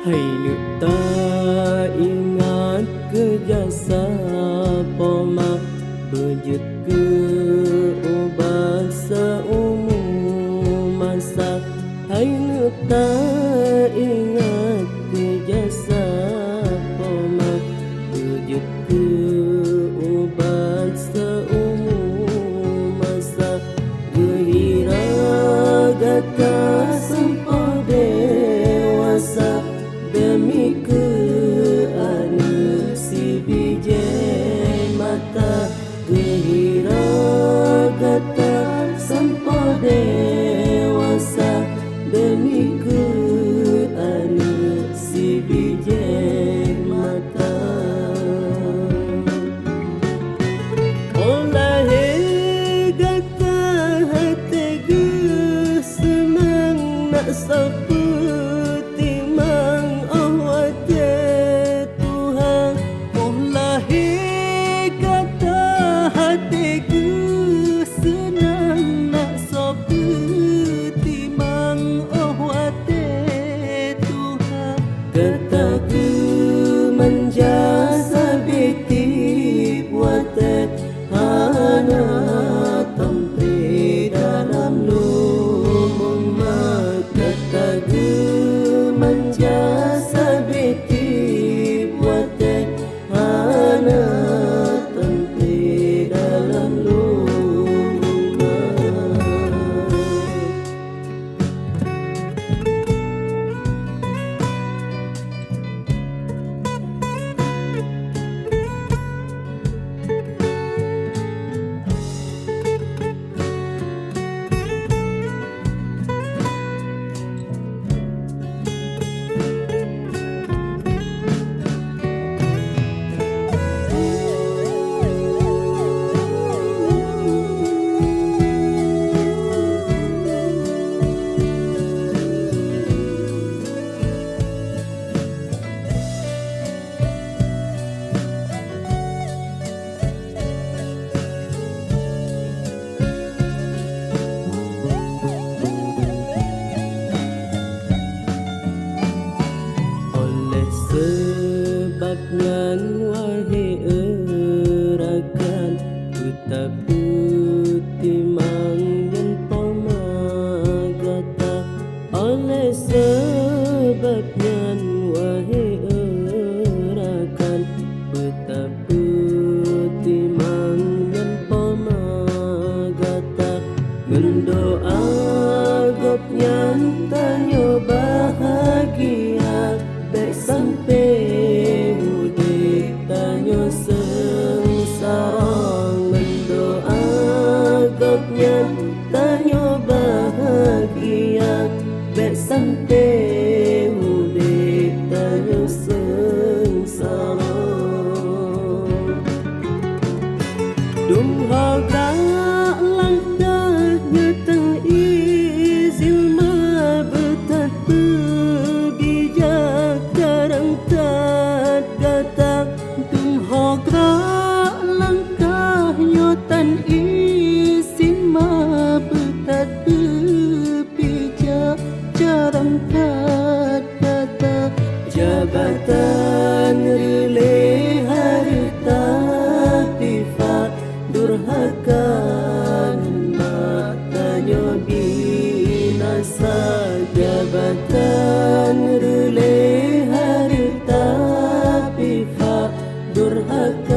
Hai nước ta ingat ke jasa poma Bejut ke obat seumur masa. Hai nước ta ingat ke jasa poma Bejut ke obat seumur masa. Gehira gata sampai dewasa demi ke anak si bijak mata. Gehira gata sampai dewasa demi ke anak si bijak mata. Olah gata hati ge senang nak seperti mang awate Tuhan. Olah gata hati ge senang nak seperti mang awate Tuhan. Kata ke menjasa biti buate hana tampe dalam lumung mata. Kata ke menjasa biti buate hana tampe dalam lumung mata. Sebabnya wahai erakan betapa timang dan pemagata. Oleh sebabnya wahai erakan betapa timang dan pemagata. Mendoa gopnya tanya bahagia baik sampai mudik tanya sengsara. Mendoa gopnya tanya bahagia baik sampai mudik tanya sengsara. Dumha tak langkahnya tang izin ma betat bijak darang tat gata. Dumha tak langkahnya tan izin ma betat bijak darang tat gata. Jabatan relay harta pifat durhaka matanya binasa. Jabatan relay harta pifat durhaka